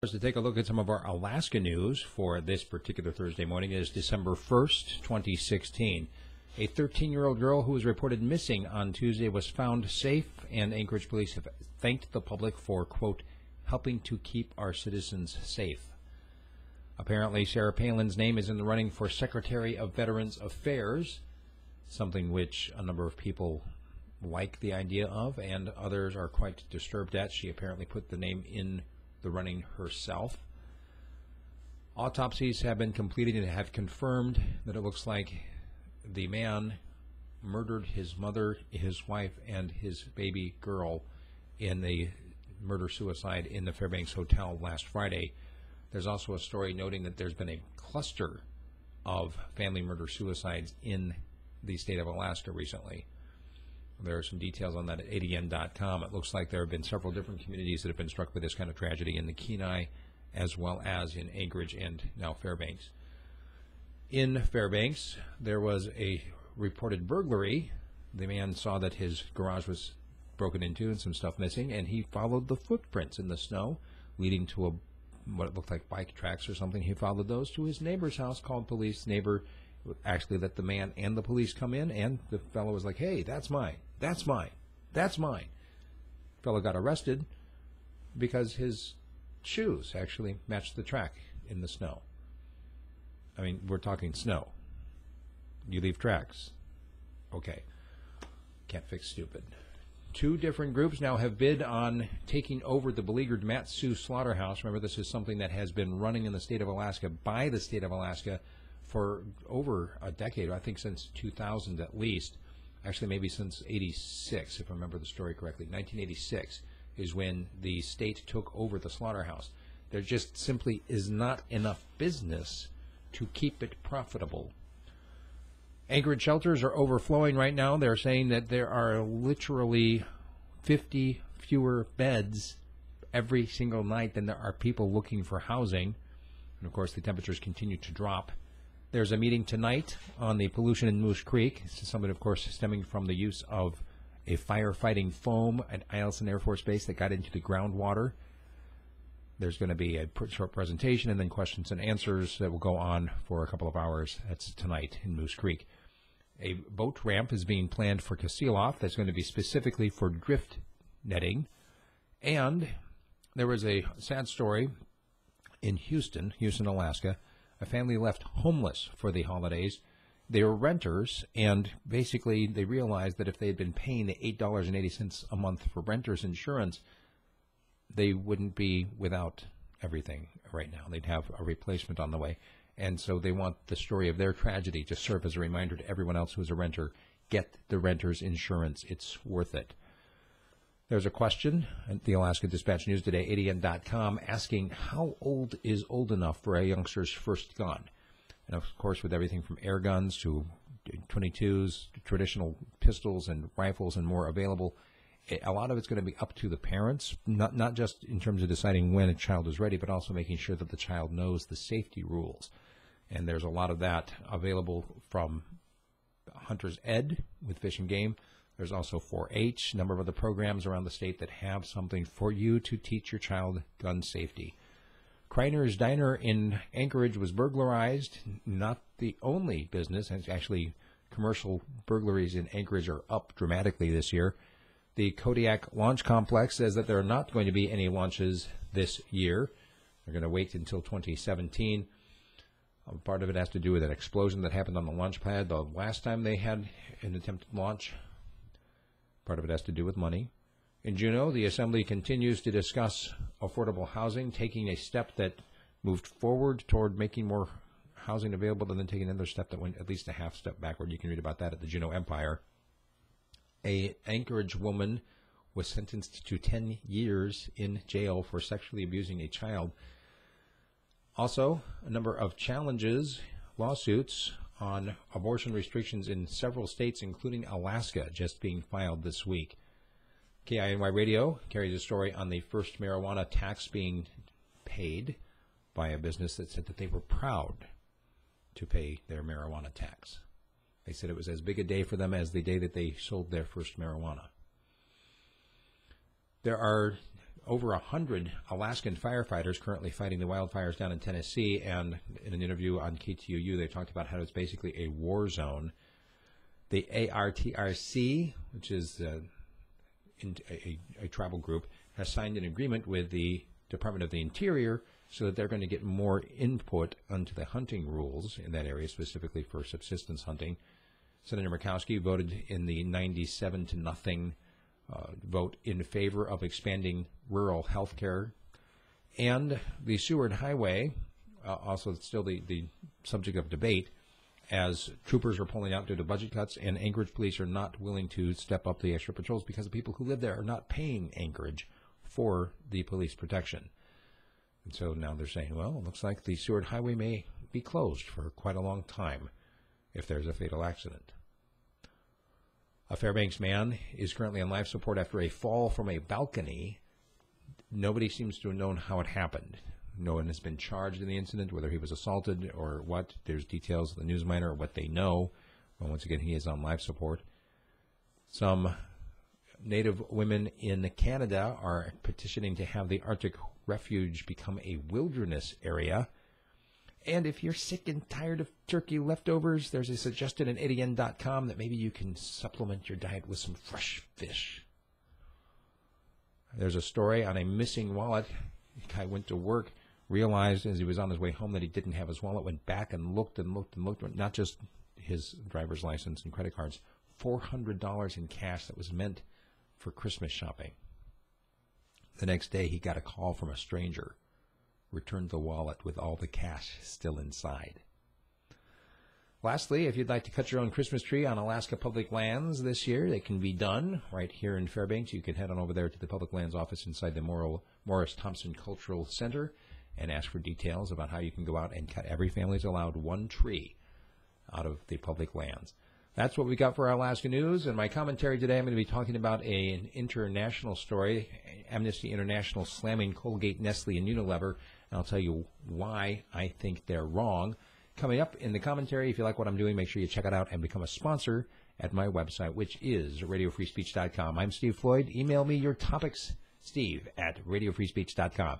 To take a look at some of our Alaska news for this particular Thursday morning. It is December 1st, 2016. A 13-year-old girl who was reported missing on Tuesday was found safe, and Anchorage police have thanked the public for, quote, helping to keep our citizens safe. Apparently, Sarah Palin's name is in the running for Secretary of Veterans Affairs, something which a number of people like the idea of, and others are quite disturbed at. She apparently put the name in the running herself. Autopsies have been completed and have confirmed that it looks like the man murdered his mother, his wife, and his baby girl in the murder-suicide in the Fairbanks Hotel last Friday. There's also a story noting that there's been a cluster of family murder-suicides in the state of Alaska recently. There are some details on that at AKN.com. It looks like there have been several different communities that have been struck by this kind of tragedy in the Kenai, as well as in Anchorage and now Fairbanks. In Fairbanks, there was a reported burglary. The man saw that his garage was broken into and some stuff missing, and he followed the footprints in the snow, leading to what it looked like bike tracks or something. He followed those to his neighbor's house, called police. Neighbor actually let the man and the police come in, and the fellow was like, hey, that's mine, that's mine, that's mine. Fellow got arrested because his shoes actually matched the track in the snow. I mean, we're talking snow. You leave tracks. Okay. Can't fix stupid. Two different groups now have bid on taking over the beleaguered Mat-Su slaughterhouse. Remember, this is something that has been running in the state of Alaska by the state of Alaska for over a decade, I think since 2000 at least. Actually, maybe since 86, if I remember the story correctly. 1986 is when the state took over the slaughterhouse. There just simply is not enough business to keep it profitable. Anchorage shelters are overflowing right now. They're saying that there are literally 50 fewer beds every single night than there are people looking for housing. And, of course, the temperatures continue to drop. There's a meeting tonight on the pollution in Moose Creek. This is something, of course, stemming from the use of a firefighting foam at Eielson Air Force Base that got into the groundwater. There's going to be a short presentation and then questions and answers that will go on for a couple of hours. That's tonight in Moose Creek. A boat ramp is being planned for Kasilof that's going to be specifically for drift netting. And there was a sad story in Houston, Alaska. A family left homeless for the holidays. They were renters, and basically they realized that if they had been paying the $8.80 a month for renter's insurance, they wouldn't be without everything right now. They'd have a replacement on the way. And so they want the story of their tragedy to serve as a reminder to everyone else who's a renter, get the renter's insurance. It's worth it. There's a question at the Alaska Dispatch News today, ADN.com, asking how old is old enough for a youngster's first gun? And, of course, with everything from air guns to .22s, traditional pistols and rifles and more available, a lot of it's going to be up to the parents, not just in terms of deciding when a child is ready, but also making sure that the child knows the safety rules. And there's a lot of that available from Hunter's Ed with Fish and Game. There's also 4-H, a number of other programs around the state that have something for you to teach your child gun safety. Kreiner's Diner in Anchorage was burglarized. Not the only business. Actually, commercial burglaries in Anchorage are up dramatically this year. The Kodiak Launch Complex says that there are not going to be any launches this year. They're going to wait until 2017. Part of it has to do with an explosion that happened on the launch pad the last time they had an attempted launch. Part of it has to do with money. In Juneau, the Assembly continues to discuss affordable housing, taking a step that moved forward toward making more housing available, and then taking another step that went at least a half step backward. You can read about that at the Juneau Empire. An Anchorage woman was sentenced to 10 years in jail for sexually abusing a child. Also, a number of challenges, lawsuits on abortion restrictions in several states, including Alaska, just being filed this week. KINY Radio carries a story on the first marijuana tax being paid by a business that said that they were proud to pay their marijuana tax. They said it was as big a day for them as the day that they sold their first marijuana. There are over 100 Alaskan firefighters currently fighting the wildfires down in Tennessee, and in an interview on KTOU, they talked about how it's basically a war zone. The ARTRC, which is a tribal group, has signed an agreement with the Department of the Interior so that they're going to get more input onto the hunting rules in that area, specifically for subsistence hunting. Senator Murkowski voted in the 97-0 vote in favor of expanding rural health care. And the Seward Highway, also still the subject of debate, as troopers are pulling out due to budget cuts, and Anchorage police are not willing to step up the extra patrols because the people who live there are not paying Anchorage for the police protection. And so now they're saying, well, it looks like the Seward Highway may be closed for quite a long time if there's a fatal accident. A Fairbanks man is currently on life support after a fall from a balcony. Nobody seems to have known how it happened. No one has been charged in the incident, whether he was assaulted or what. There's details of the news miner or what they know. But once again, he is on life support. Some Native women in Canada are petitioning to have the Arctic Refuge become a wilderness area. And if you're sick and tired of turkey leftovers, there's a suggestion at ADN.com that maybe you can supplement your diet with some fresh fish. There's a story on a missing wallet. The guy went to work, realized as he was on his way home that he didn't have his wallet, went back and looked, not just his driver's license and credit cards, $400 in cash that was meant for Christmas shopping. The next day, he got a call from a stranger. Returned the wallet with all the cash still inside. Lastly, if you'd like to cut your own Christmas tree on Alaska public lands this year, it can be done right here in Fairbanks. You can head on over there to the public lands office inside the Morris Thompson Cultural Center and ask for details about how you can go out and cut. Every family is allowed one tree out of the public lands. That's what we got for our Alaska News. And my commentary today, I'm going to be talking about an international story, Amnesty International slamming Colgate, Nestle, and Unilever. And I'll tell you why I think they're wrong. Coming up in the commentary, if you like what I'm doing, make sure you check it out and become a sponsor at my website, which is radiofreespeech.com. I'm Steve Floyd. Email me your topics, steve@radiofreespeech.com.